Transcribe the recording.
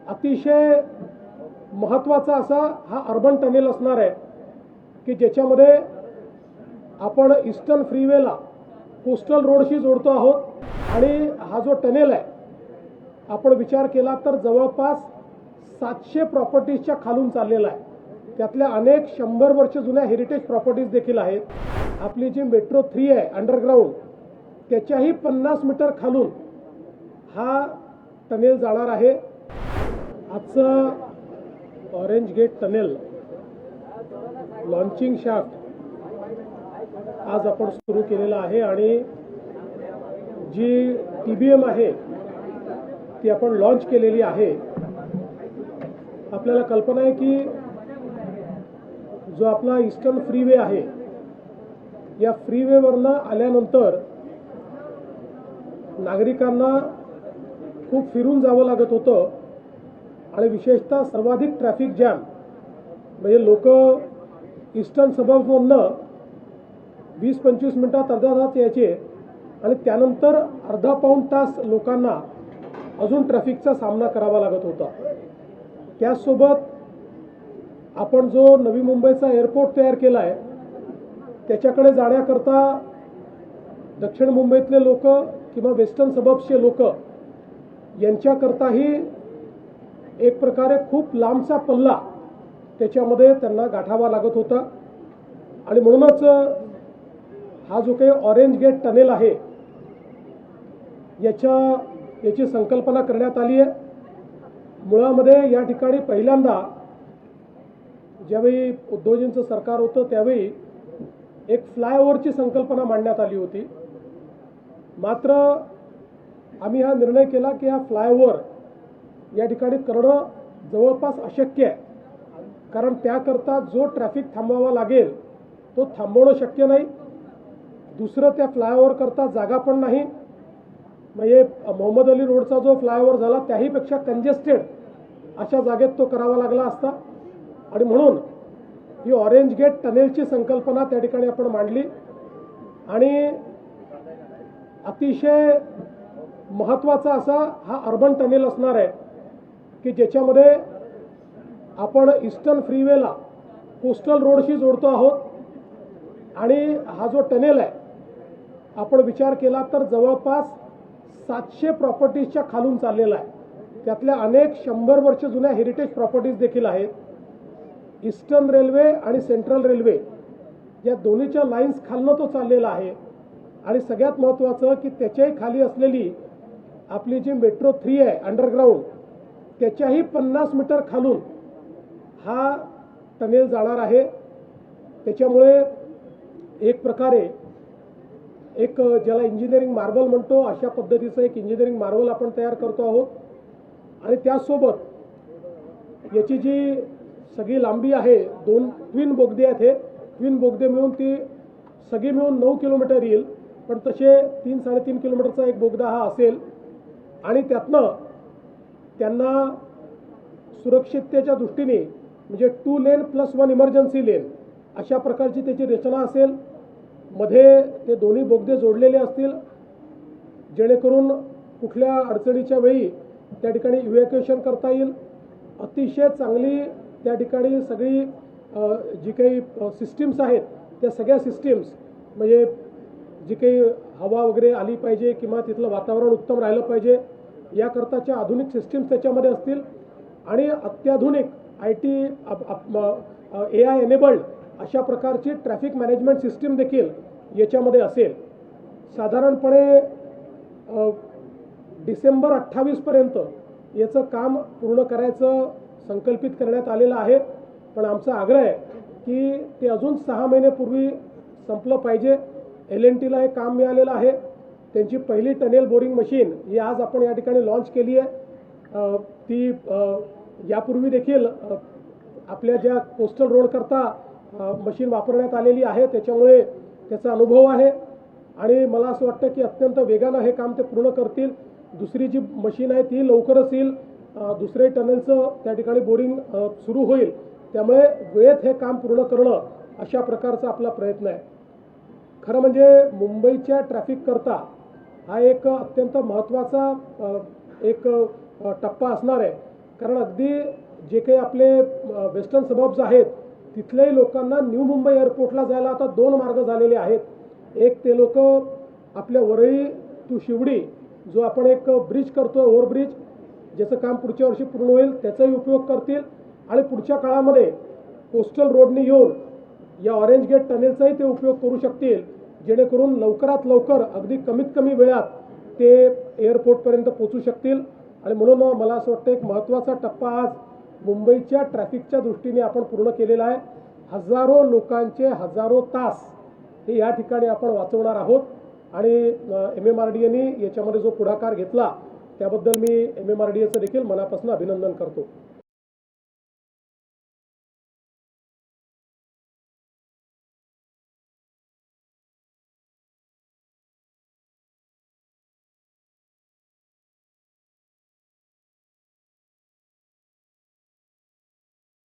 अतिशय महत्त्वाचा असा हा अर्बन टनेल असणार आहे की ज्याच्यामध्ये आपण ईस्टर्न फ्रीवेला कोस्टल रोडशी जोडतो आहोत आणि हा जो टनेल आहे आपण विचार केला तर जवळपास 700 प्रॉपर्टीजच्या खालून चाललेला आहे। त्यातल्या अनेक 100 वर्ष जुन्या हेरिटेज प्रॉपर्टीज देखील आहेत। आपली जी मेट्रो 3 आहे अंडरग्राऊंड त्याच्याही 50 मीटर खालून हा टनेल जाणार आहे। आजचं Orange Gate tunnel launching shaft आज आपण सुरू केलेला आहे आणि जी TBM आहे ती आपण लॉन्च केलेली आहे। आपल्याला कल्पना आहे की जो आपला ईस्टर्न फ्रीवे आहे या फ्रीवेवरनं आल्यानंतर नागरिकांना खूप फिरून जावं लागत होतं आणि विशेषतः सर्वाधिक ट्रॅफिक जॅम म्हणजे लोक ईस्टर्न सबर्ब्समधनं 20-25 मिनिटात अर्धा तास यायचे आणि त्यानंतर अर्धा पाऊण तास लोकांना अजून ट्रॅफिकचा सामना करावा लागत होता। त्यासोबत आपण जो नवी मुंबईचा एअरपोर्ट तयार केला आहे त्याच्याकडे जाण्याकरता दक्षिण मुंबईतले लोक किंवा वेस्टर्न सबर्ब्सचे लोक यांच्याकरताही एक प्रकारे खूप लांबचा पल्ला त्याच्यामध्ये त्यांना गाठावा लागत होता आणि म्हणूनच हा जो काही ऑरेंज गेट टनेल आहे याची संकल्पना करण्यात आली आहे। मुळामध्ये या ठिकाणी पहिल्यांदा ज्यावेळी उद्धवजींचं सरकार होतं त्यावेळी एक फ्लायओव्हरची संकल्पना मांडण्यात आली होती। मात्र आम्ही हा निर्णय केला की हा फ्लायओव्हर या ठिकाणी करणं जवळपास अशक्य आहे, कारण त्याकरता जो ट्रॅफिक थांबवावा लागेल तो थांबवणं शक्य नाही। दुसरं त्या फ्लायओव्हर करता जागा पण नाही, म्हणजे मोहम्मद अली रोडचा जो फ्लायओव्हर झाला त्याहीपेक्षा कंजेस्टेड अशा जागेत तो करावा लागला असता आणि म्हणून ही ऑरेंज गेट टनेलची संकल्पना त्या ठिकाणी आपण मांडली आणि अतिशय महत्त्वाचा असा हा अर्बन टनेल असणार आहे की ज्याच्यामध्ये आपण ईस्टर्न फ्रीवेला कोस्टल रोडशी जोडतो आहोत आणि हा जो टनेल आहे आपण विचार केला तर जवळपास 700 प्रॉपर्टीजच्या खालून चाललेला आहे। त्यातल्या अनेक 100 वर्ष जुन्या हेरिटेज प्रॉपर्टीज देखील आहेत। ईस्टर्न रेल्वे आणि सेंट्रल रेल्वे या दोन्हीच्या लाईन्स खालनं तो चाललेला आहे आणि सगळ्यात महत्त्वाचं की त्याच्याही खाली असलेली आपली जी मेट्रो 3 आहे अंडरग्राऊंड त्याच्याही 50 मीटर खालून हा टनेल जाणार आहे। त्याच्यामुळे एक प्रकारे एक ज्याला इंजिनिअरिंग मार्वल म्हणतो अशा पद्धतीचं एक इंजिनिअरिंग मार्वल आपण तयार करतो आहोत आणि त्यासोबत याची जी सगळी लांबी आहे 2 ट्विन बोगदे आहेत। हे ट्विन बोगदे मिळून ती सगळी मिळून 9 किलोमीटर येईल, पण तसे 3-3.5 किलोमीटरचा एक बोगदा हा असेल आणि त्यातनं त्यांना सुरक्षिततेच्या दृष्टीने म्हणजे 2 लेन + 1 इमर्जन्सी लेन अशा प्रकारची त्याची रचना असेल। मध्ये ते दोन्ही बोगदे जोडलेले असतील जेणेकरून कुठल्या अडचणीच्या वेळी त्या ठिकाणी इव्हॅक्युएशन करता येईल। अतिशय चांगली त्या ठिकाणी सगळी जी काही सिस्टीम्स आहेत त्या सगळ्या सिस्टीम्स म्हणजे जी काही हवा वगैरे आली पाहिजे किंवा तिथलं वातावरण उत्तम राहिलं पाहिजे याकरताच्या आधुनिक सिस्टीम्स त्याच्यामध्ये असतील आणि अत्याधुनिक IT AI एनेबल्ड अशा प्रकारची ट्रॅफिक मॅनेजमेंट सिस्टीम देखील याच्यामध्ये असेल। साधारणपणे डिसेंबर 28 पर्यंत याचं काम पूर्ण करायचं संकल्पित करण्यात आलेलं आहे, पण आमचा आग्रह आहे की ते अजून 6 महिन्यापूर्वी संपलं पाहिजे। L&Tला हे काम मिळालेलं आहे। त्यांची पहिली टनेल बोरिंग मशीन ही आज आपण या ठिकाणी लॉन्च केली आहे। ती यापूर्वी देखील आपल्या ज्या कोस्टल रोड करता मशीन वापरण्यात आलेली आहे त्याच्यामुळे त्याचा अनुभव आहे आणि मला असं वाटतं की अत्यंत वेगानं हे काम ते पूर्ण करतील। दुसरी जी मशीन आहे ती लवकरच येईल, दुसरे टनेलचं त्या ठिकाणी बोरिंग सुरू होईल, त्यामुळे वेळेत हे काम पूर्ण करणं अशा प्रकारचा आपला प्रयत्न आहे। खरं म्हणजे मुंबईच्या ट्रॅफिक करता हा एक अत्यंत महत्त्वाचा एक टप्पा असणार आहे कारण अगदी जे काही आपले वेस्टर्न सबब्स आहेत तिथल्याही लोकांना न्यू मुंबई एअरपोर्टला जायला आता 2 मार्ग झालेले आहेत. एक ते लोक आपल्या वरळी टू शिवडी जो आपण एक ब्रिज करतोय, ओव्हरब्रिज, ज्याचं काम पुढच्या वर्षी पूर्ण होईल, त्याचाही उपयोग करतील आणि पुढच्या काळामध्ये कोस्टल रोडने येऊन या ऑरेंज गेट टनेलचाही ते उपयोग करू शकतील, जेणेकरून लवकरात लवकर अगदी कमीत कमी वेळात ते एअरपोर्टपर्यंत पोहोचू शकतील. आणि म्हणून मला असं वाटतं एक महत्त्वाचा टप्पा आज मुंबईच्या ट्रॅफिकच्या दृष्टीने आपण पूर्ण केलेला आहे. हजारो लोकांचे हजारो तास हे या ठिकाणी आपण वाचवणार आहोत आणि MMRDAने याच्यामध्ये जो पुढाकार घेतला त्याबद्दल मी MMRDAचं देखील मनापासून अभिनंदन करतो.